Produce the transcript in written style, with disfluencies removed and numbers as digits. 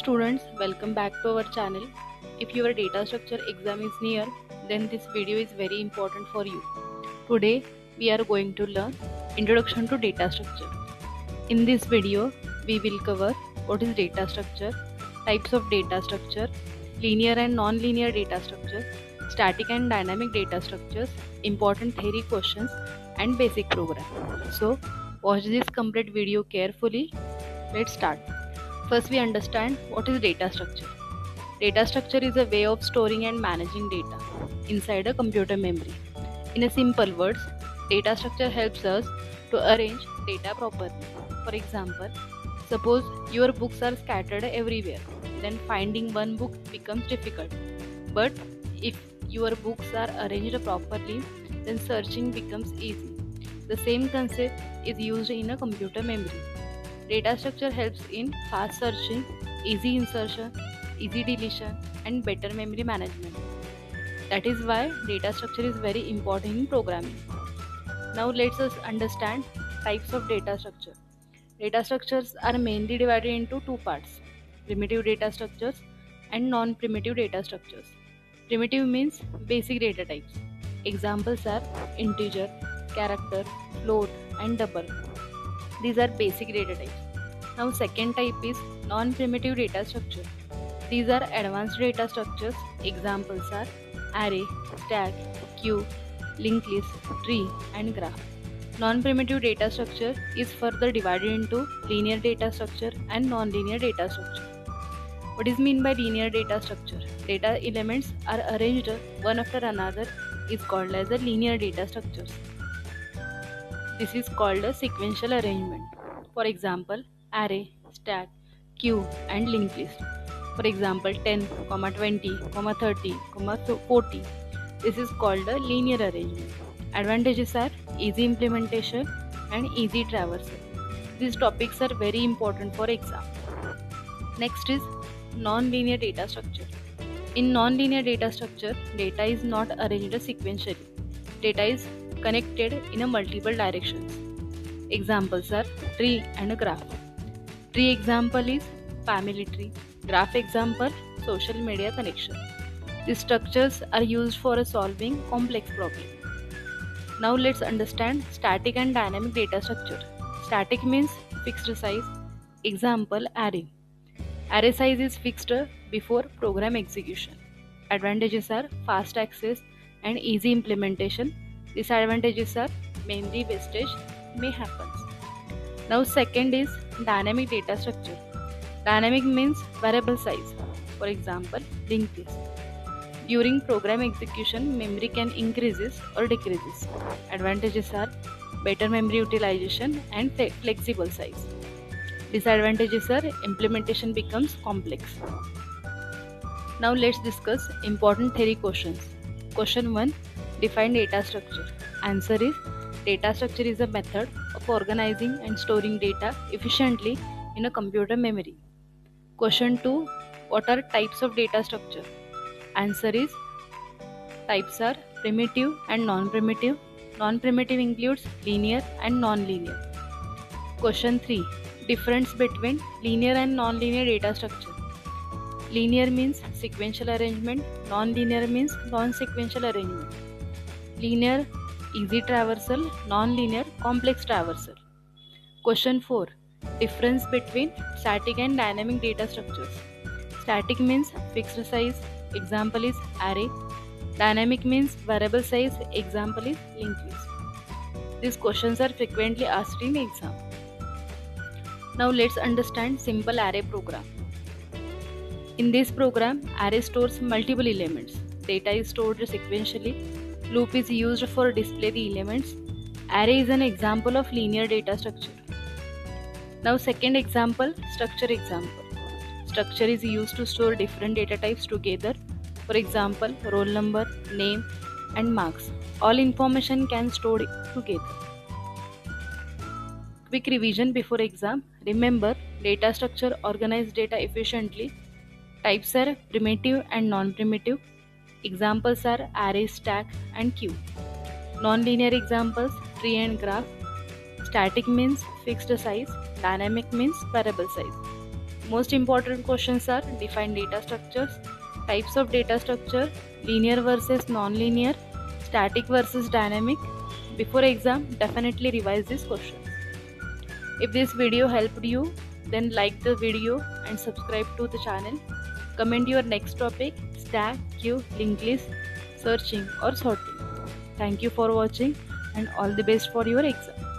Students, welcome back to our channel. If your data structure exam is near, then this video is very important for you. Today, we are going to learn Introduction to Data Structure. In this video, we will cover what is data structure, types of data structure, linear and non-linear data structure, static and dynamic data structures, important theory questions, and basic program. So, watch this complete video carefully. Let's start. First, we understand what is data structure. Data structure is a way of storing and managing data inside a computer memory. In a simple words, data structure helps us to arrange data properly. For example, suppose your books are scattered everywhere, then finding one book becomes difficult. But if your books are arranged properly, then searching becomes easy. The same concept is used in a computer memory. Data structure helps in fast searching, easy insertion, easy deletion, and better memory management. That is why data structure is very important in programming. Now let's us understand types of data structure. Data structures are mainly divided into two parts: primitive data structures and non-primitive data structures. Primitive means basic data types. Examples are integer, character, float, and double. These are basic data types. Now second type is non-primitive data structure. These are advanced data structures. Examples are array, stack, queue, linked list, tree, and graph. Non-primitive data structure is further divided into linear data structure and non-linear data structure. What is meant by linear data structure? Data elements are arranged one after another is called as a linear data structures. This is called a sequential arrangement. For example, array, stack, queue, and linked list. For example, 10, 20, 30, 40. This is called a linear arrangement. Advantages are easy implementation and easy traversal. These topics are very important for exam. Next is non-linear data structure. In non-linear data structure, data is not arranged sequentially. Data is connected in a multiple directions. Examples are tree and a graph. Tree example is family tree. Graph example, social media connection. These structures are used for solving complex problems. Now let's understand static and dynamic data structure. Static means fixed size. Example, array. Array size is fixed before program execution. Advantages are fast access and easy implementation. Disadvantages are memory wastage may happen. Now second is dynamic data structure. Dynamic means variable size. For example, linked list. During program execution, memory can increases or decreases. Advantages are better memory utilization and flexible size. Disadvantages are implementation becomes complex. Now let's discuss important theory questions. Question 1. Define data structure. Answer is data structure is a method of organizing and storing data efficiently in a computer memory. Question 2. What are types of data structure? Answer is types are primitive and non-primitive. Non-primitive includes linear and non-linear. Question 3. Difference between linear and non-linear data structure. Linear means sequential arrangement, non-linear means non-sequential arrangement. Linear, easy traversal, non-linear, complex traversal. Question 4. Difference between static and dynamic data structures. Static means fixed size, example is array. Dynamic means variable size, example is linked list. These questions are frequently asked in exam. Now let's understand simple array program. In this program, array stores multiple elements. Data is stored sequentially. Loop is used for display the elements. Array is an example of linear data structure. Now second example, structure example. Structure is used to store different data types together. For example, roll number, name, and marks. All information can stored together. Quick revision before exam. Remember, data structure organize data efficiently. Types are primitive and non-primitive. Examples are array, stack, and queue. Non-linear examples, tree and graph. Static means fixed size. Dynamic means variable size. Most important questions are define data structures, types of data structure, linear versus non-linear, static versus dynamic. Before exam, definitely revise these questions. If this video helped you, then like the video and subscribe to the channel. Comment your next topic, stack, queue, linked list, searching or sorting. Thank you for watching and all the best for your exam.